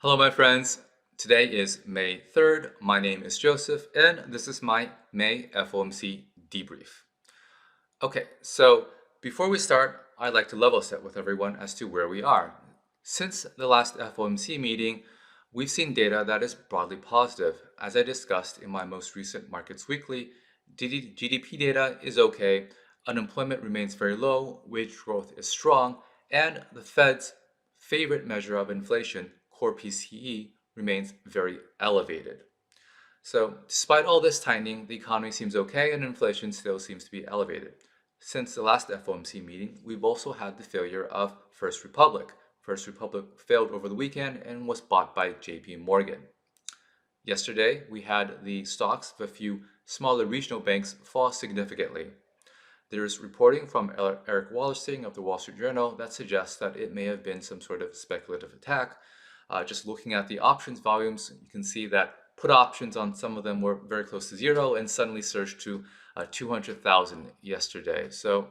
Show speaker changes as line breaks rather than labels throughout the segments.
Hello, my friends. Today is May 3rd. My name is Joseph, and this is my May FOMC Debrief. Okay, so before we start, I'd like to level set with everyone as to where we are. Since the last FOMC meeting, we've seen data that is broadly positive. As I discussed in my most recent Markets Weekly, GDP data is okay, unemployment remains very low, wage growth is strong, and the Fed's favorite measure of inflation, core PCE, remains very elevated. So, despite all this tightening, the economy seems okay and inflation still seems to be elevated. Since the last FOMC meeting, we've also had the failure of First Republic. First Republic failed over the weekend and was bought by JP Morgan. Yesterday, we had the stocks of a few smaller regional banks fall significantly. There is reporting from Eric Wallerstein of the Wall Street Journal that suggests that it may have been some sort of speculative attack. Just looking at the options volumes, you can see that put options on some of them were very close to zero and suddenly surged to 200,000 yesterday. So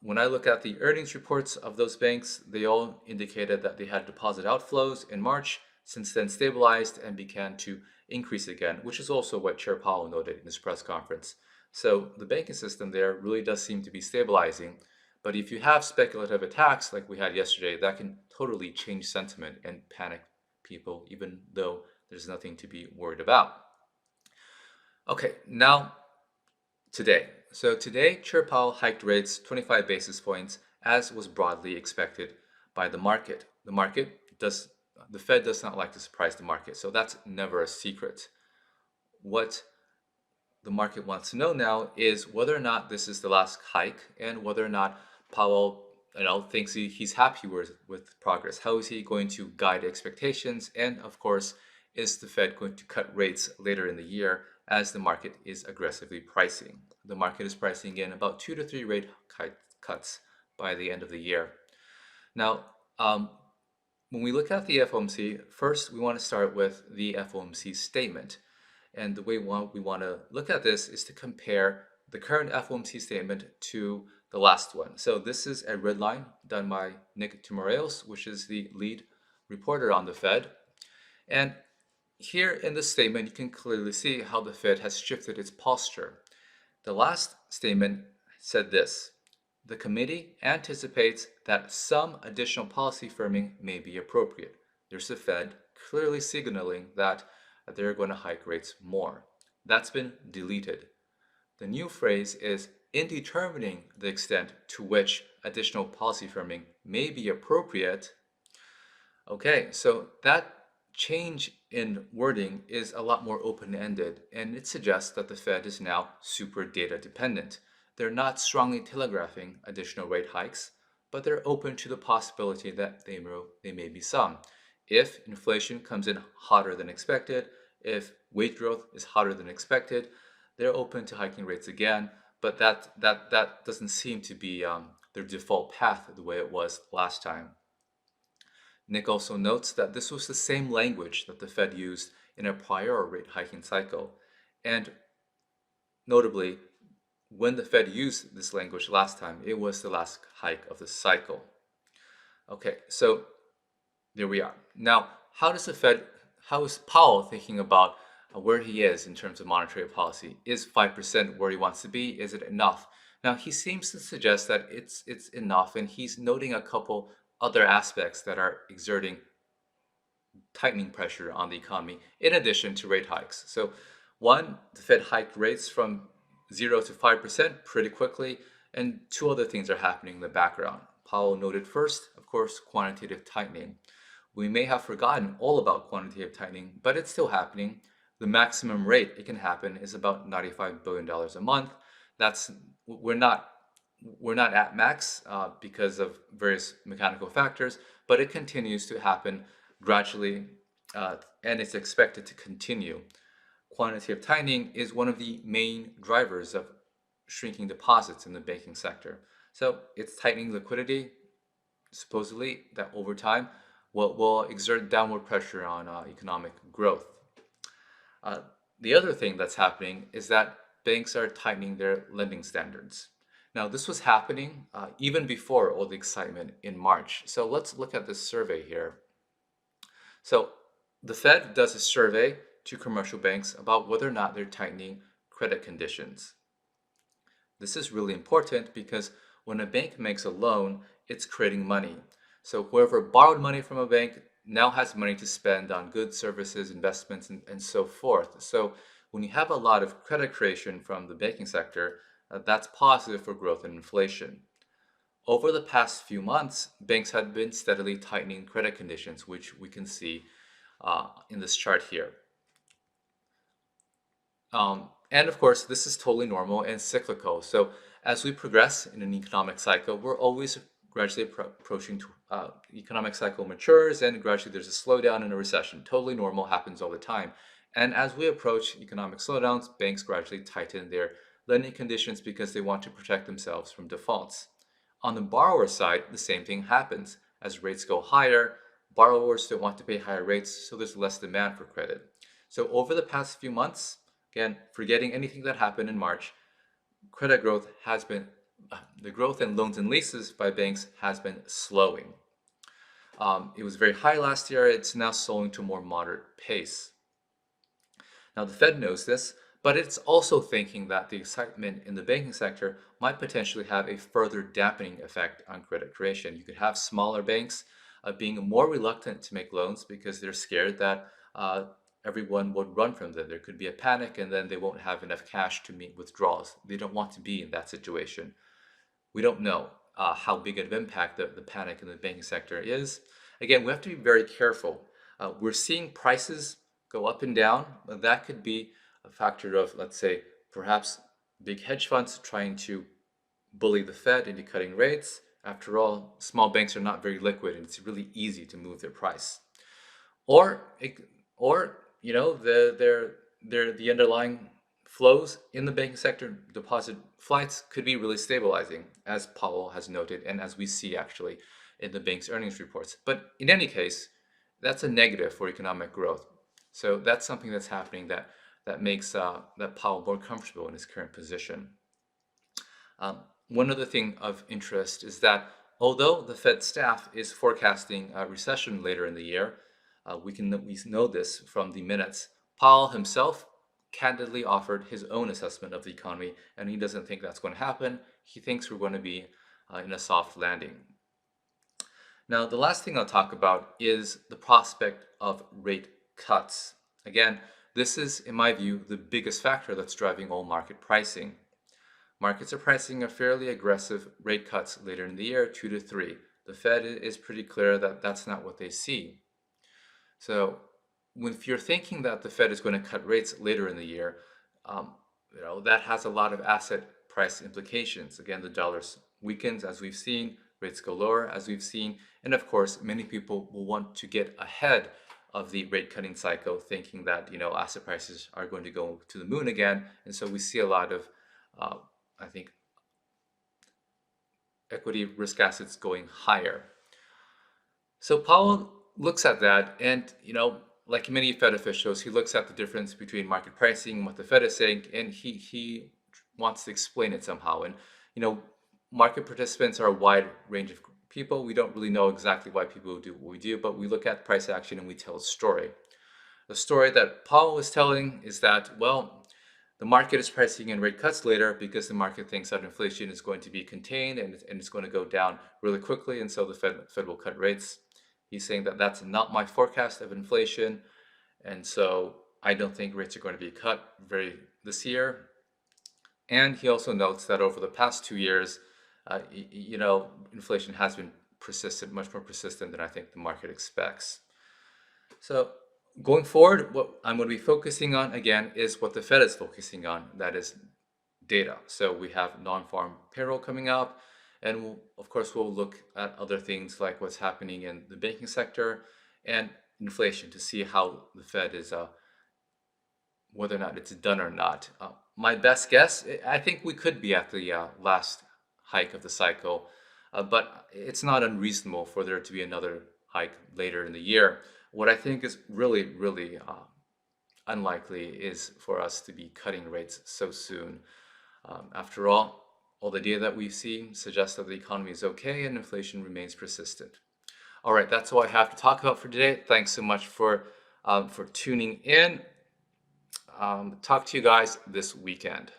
when I look at the earnings reports of those banks, they all indicated that they had deposit outflows in March, since then stabilized and began to increase again, which is also what Chair Powell noted in his press conference. So the banking system there really does seem to be stabilizing. But if you have speculative attacks like we had yesterday, that can totally change sentiment and panic people, even though there's nothing to be worried about. Okay, now today. So today, Chair Powell hiked rates 25 basis points, as was broadly expected by the market. The Fed does not like to surprise the market, so that's never a secret. What the market wants to know now is whether or not this is the last hike and whether or not Powell thinks he's happy with progress. How is he going to guide expectations? And of course, is the Fed going to cut rates later in the year as the market is aggressively pricing? The market is pricing in about 2 to 3 rate cuts by the end of the year. Now, when we look at the FOMC, first we want to start with the FOMC statement. And the way we want to look at this is to compare the current FOMC statement to the last one. So this is a red line done by Nick Timiraos, which is the lead reporter on the Fed. And here in this statement, you can clearly see how the Fed has shifted its posture. The last statement said this: the committee anticipates that some additional policy firming may be appropriate. There's the Fed clearly signaling that they're going to hike rates more. That's been deleted. The new phrase is in determining the extent to which additional policy firming may be appropriate. Okay, so that change in wording is a lot more open-ended, and it suggests that the Fed is now super data dependent. They're not strongly telegraphing additional rate hikes, but they're open to the possibility that they may be some. If inflation comes in hotter than expected, if wage growth is hotter than expected, they're open to hiking rates again, but that doesn't seem to be their default path the way it was last time. Nick also notes that this was the same language that the Fed used in a prior rate hiking cycle. And notably, when the Fed used this language last time, it was the last hike of the cycle. Okay, so there we are. Now, how is Powell thinking about where he is in terms of monetary policy? Is 5% where he wants to be? Is it enough? Now, he seems to suggest that it's enough, and he's noting a couple other aspects that are exerting tightening pressure on the economy in addition to rate hikes. So one, the Fed hiked rates from 0 to 5% pretty quickly, and two other things are happening in the background. Powell noted first, of course, quantitative tightening. We may have forgotten all about quantitative tightening, but it's still happening. The maximum rate it can happen is about $95 billion a month. We're not at max because of various mechanical factors, but it continues to happen gradually, and it's expected to continue. Quantitative tightening is one of the main drivers of shrinking deposits in the banking sector. So it's tightening liquidity, supposedly, that over time will exert downward pressure on economic growth. The other thing that's happening is that banks are tightening their lending standards. Now, this was happening even before all the excitement in March. So let's look at this survey here. So the Fed does a survey to commercial banks about whether or not they're tightening credit conditions. This is really important because when a bank makes a loan, it's creating money. So whoever borrowed money from a bank now has money to spend on goods, services, investments, and so forth. So when you have a lot of credit creation from the banking sector, that's positive for growth and inflation. Over the past few months, banks have been steadily tightening credit conditions, which we can see in this chart here. And of course, this is totally normal and cyclical. So as we progress in an economic cycle, we're always gradually approaching economic cycle matures, and gradually there's a slowdown and a recession. Totally normal, happens all the time. And as we approach economic slowdowns, banks gradually tighten their lending conditions because they want to protect themselves from defaults. On the borrower side, the same thing happens. As rates go higher, borrowers don't want to pay higher rates, so there's less demand for credit. So over the past few months, again, forgetting anything that happened in March, credit growth has been, the growth in loans and leases by banks has been slowing. It was very high last year. It's now slowing to a more moderate pace. Now, the Fed knows this, but it's also thinking that the excitement in the banking sector might potentially have a further dampening effect on credit creation. You could have smaller banks being more reluctant to make loans because they're scared that everyone would run from them. There could be a panic and then they won't have enough cash to meet withdrawals. They don't want to be in that situation. We don't know how big of an impact the panic in the banking sector is. Again, we have to be very careful. We're seeing prices go up and down. That could be a factor of, let's say, perhaps big hedge funds trying to bully the Fed into cutting rates. After all, small banks are not very liquid and it's really easy to move their price. Or, or the underlying flows in the banking sector, deposit flights could be really stabilizing, as Powell has noted, and as we see actually in the bank's earnings reports. But in any case, that's a negative for economic growth. So that's something that's happening that makes that Powell more comfortable in his current position. One other thing of interest is that although the Fed staff is forecasting a recession later in the year, we know this from the minutes. Powell himself candidly offered his own assessment of the economy, and he doesn't think that's going to happen. He thinks we're going to be in a soft landing. Now, the last thing I'll talk about is the prospect of rate cuts. Again, this is, in my view, the biggest factor that's driving all market pricing. Markets are pricing a fairly aggressive rate cuts later in the year, 2 to 3. The Fed is pretty clear that that's not what they see. So if you're thinking that the Fed is going to cut rates later in the year, that has a lot of asset price implications. Again, the dollar weakens as we've seen, rates go lower as we've seen, and of course, many people will want to get ahead of the rate cutting cycle, thinking that asset prices are going to go to the moon again, and so we see a lot of, I think, equity risk assets going higher. So Powell looks at that, and like many Fed officials, he looks at the difference between market pricing and what the Fed is saying, and he wants to explain it somehow. And market participants are a wide range of people. We don't really know exactly why people do what we do, but we look at price action and we tell a story. The story that Powell is telling is that, well, the market is pricing in rate cuts later because the market thinks that inflation is going to be contained and it's going to go down really quickly, and so the Fed will cut rates. He's saying that that's not my forecast of inflation, and so I don't think rates are going to be cut this year. And he also notes that over the past 2 years, inflation has been persistent, much more persistent than I think the market expects. So going forward, what I'm going to be focusing on again is what the Fed is focusing on, that is data. So we have non-farm payroll coming up, and of course we'll look at other things like what's happening in the banking sector and inflation to see how the Fed is, whether or not it's done or not. My best guess, I think we could be at the last hike of the cycle, but it's not unreasonable for there to be another hike later in the year. What I think is really, really unlikely is for us to be cutting rates so soon. After all the data that we've seen suggests that the economy is okay and inflation remains persistent. All right, that's all I have to talk about for today. Thanks so much for tuning in. Talk to you guys this weekend.